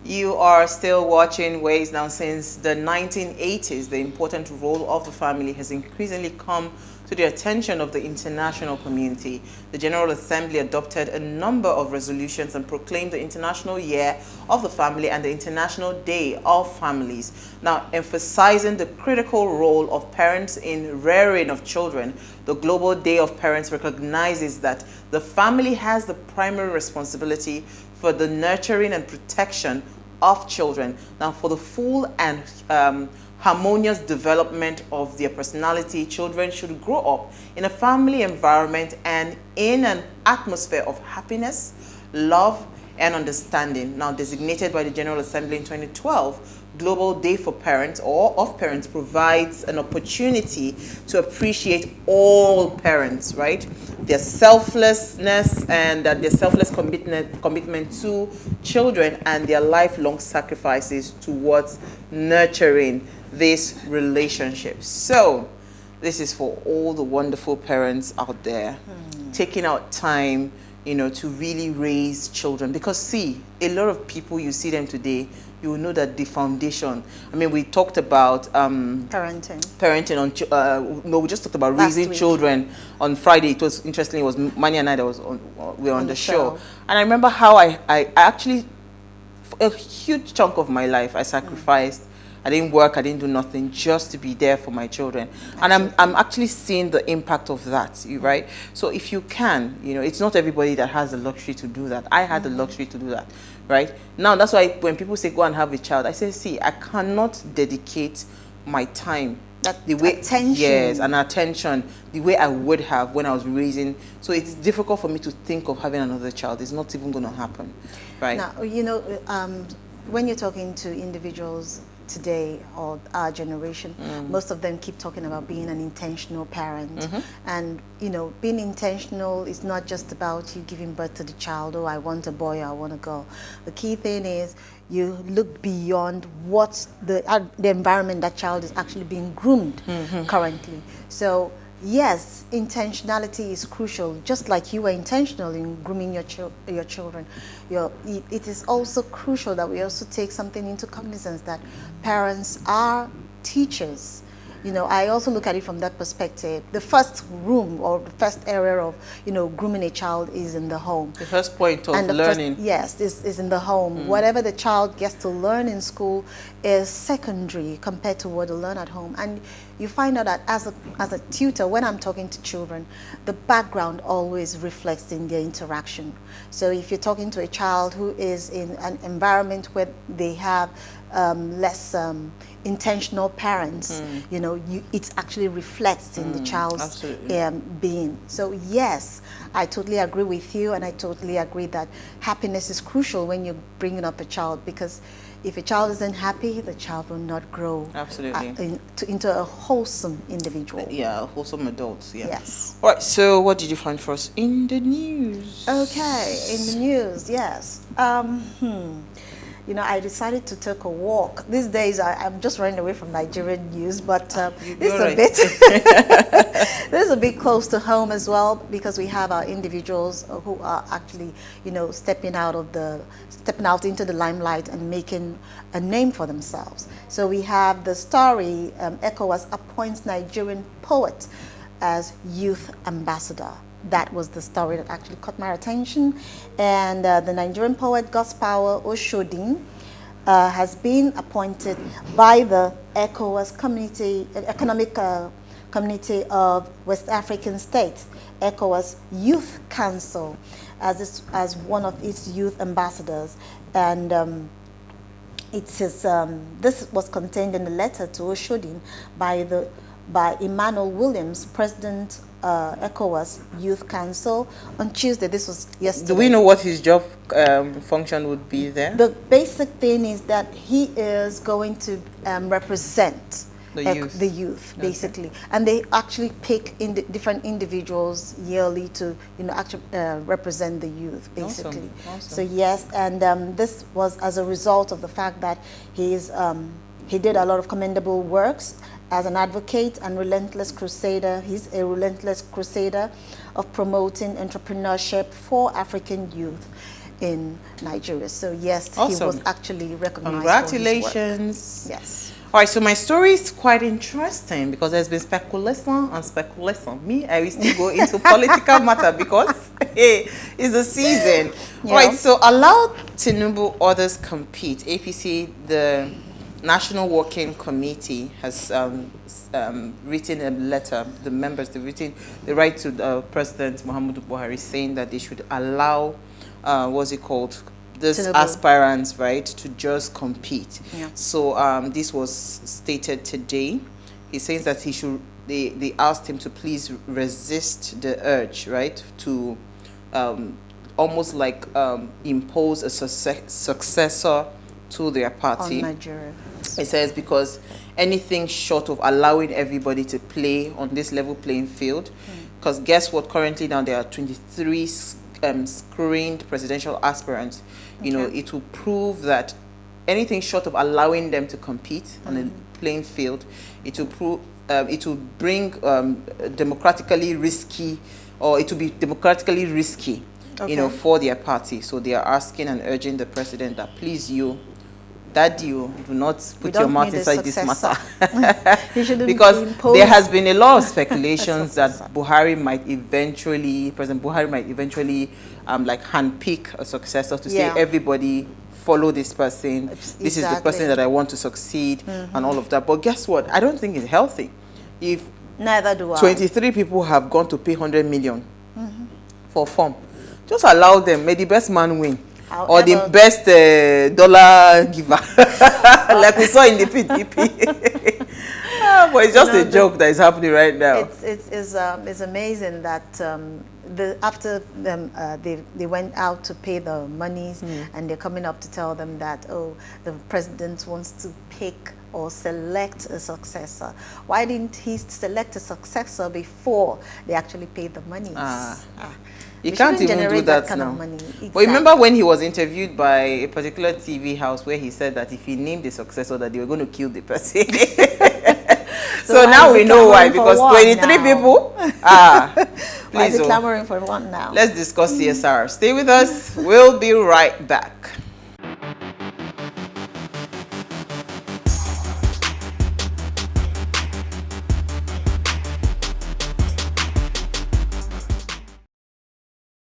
You are still watching Ways. Now, since the 1980s, the important role of the family has increasingly come to the attention of the international community. The General Assembly adopted a number of resolutions and proclaimed the International Year of the Family and the International Day of Families. Now, emphasizing the critical role of parents in rearing of children, the Global Day of Parents recognizes that the family has the primary responsibility for the nurturing and protection of children. Now, for the full and harmonious development of their personality, children should grow up in a family environment and in an atmosphere of happiness, love, and understanding. Now, designated by the General Assembly in 2012, Global Day for Parents or of Parents provides an opportunity to appreciate all parents, right? Their selflessness and their selfless commitment to children and their lifelong sacrifices towards nurturing this relationship. So, this is for all the wonderful parents out there taking out time, you know, to really raise children. Because see, a lot of people, you see them today, you will know that the foundation, I mean, we talked about parenting on, no, we just talked about raising children on Friday. It was interesting, it was Mani and I that was on, we were on the show. And I remember how I actually, for a huge chunk of my life, I sacrificed. I didn't work, I didn't do nothing, just to be there for my children. And I'm actually seeing the impact of that, right? So if you can, you know, it's not everybody that has the luxury to do that. I had the luxury to do that, right? Now, that's why when people say go and have a child, I say, see, I cannot dedicate my time, the way, attention. Yes, and attention, the way I would have when I was raising. So it's difficult for me to think of having another child. It's not even going to happen, right? Now, you know, when you're talking to individuals today or our generation, most of them keep talking about being an intentional parent. And, you know, being intentional is not just about you giving birth to the child, oh, I want a boy, or I want a girl. The key thing is you look beyond what's the environment that child is actually being groomed currently. So yes, intentionality is crucial. Just like you were intentional in grooming your children, it is also crucial that we also take something into cognizance that parents are teachers. You know, I also look at it from that perspective. The first room or the first area of, you know, grooming a child is in the home. The first point of learning. Yes, is in the home. Whatever the child gets to learn in school is secondary compared to what they learn at home. And you find out that as a tutor, when I'm talking to children, the background always reflects in their interaction. So if you're talking to a child who is in an environment where they have less intentional parents, you know, it actually reflects in the child's being. So yes, I totally agree with you, and I totally agree that happiness is crucial when you're bringing up a child, because if a child isn't happy, the child will not grow into a wholesome individual. Yeah, a wholesome adult. Yeah. Yes. All right. So, what did you find for us in the news? Okay, in the news, yes. You know, I decided to take a walk. These days, I'm just running away from Nigerian news, but this is a bit close to home as well, because we have our individuals who are actually, you know, stepping out into the limelight and making a name for themselves. So we have the story, ECOWAS appoints Nigerian poet as youth ambassador. That was the story that actually caught my attention. And the Nigerian poet Gospower Oshodin has been appointed by the ECOWAS Economic Community of West African States, ECOWAS Youth Council, as one of its youth ambassadors. And this was contained in a letter to Oshodin by Emmanuel Williams, President ECOWAS Youth Council, on Tuesday. This was yesterday. Do we know what his job function would be there? The basic thing is that he is going to represent the youth, basically. And they actually pick different individuals yearly to, you know, actually represent the youth, basically. Awesome. So yes, and this was as a result of the fact that he did a lot of commendable works as an advocate and relentless crusader. He's a relentless crusader of promoting entrepreneurship for African youth. in Nigeria. So yes, Awesome. he was actually recognized. Congratulations. For his work. Yes. All right, so my story is quite interesting because there's been speculation and speculation. Me, I will still go into political matter because hey, it's the season. Yeah. All right, so allow Tinubu others compete. APC, the National Working Committee, has written a letter. The members, they've written, they write to President Muhammadu Buhari saying that they should allow, what's it called? These Tinubu. Aspirants, right, to just compete. Yeah. So this was stated today. He says that he should. They asked him to please resist the urge, right, to almost like impose a successor to their party. On Nigeria. It says because anything short of allowing everybody to play on this level playing field, because guess what? Currently now there are 23 screened presidential aspirants. You know, it will prove that anything short of allowing them to compete on a playing field, it will prove it will bring democratically risky, or it will be democratically risky, you know, for their party. So they are asking and urging the president that please, Daddy, you do not put your mouth inside this matter. Because there has been a lot of speculations that Buhari might eventually, President Buhari might eventually like handpick a successor to say everybody follow this person. This is the person that I want to succeed and all of that. But guess what? I don't think it's healthy. If neither do I. 23 people have gone to pay 100 million for form, just allow them. May the best man win. However, or the best dollar giver, like we saw in the PDP. But it's just a joke that is happening right now. It's amazing that after them they went out to pay the monies and they're coming up to tell them that, oh, the president wants to pick or select a successor. Why didn't he select a successor before they actually paid the monies? You can't even do that now. Exactly. But remember when he was interviewed by a particular TV house where he said that if he named the successor that they were going to kill the person. So now we know why, because 23 people. Why is he clamoring for one now? Let's discuss CSR. Stay with us. We'll be right back.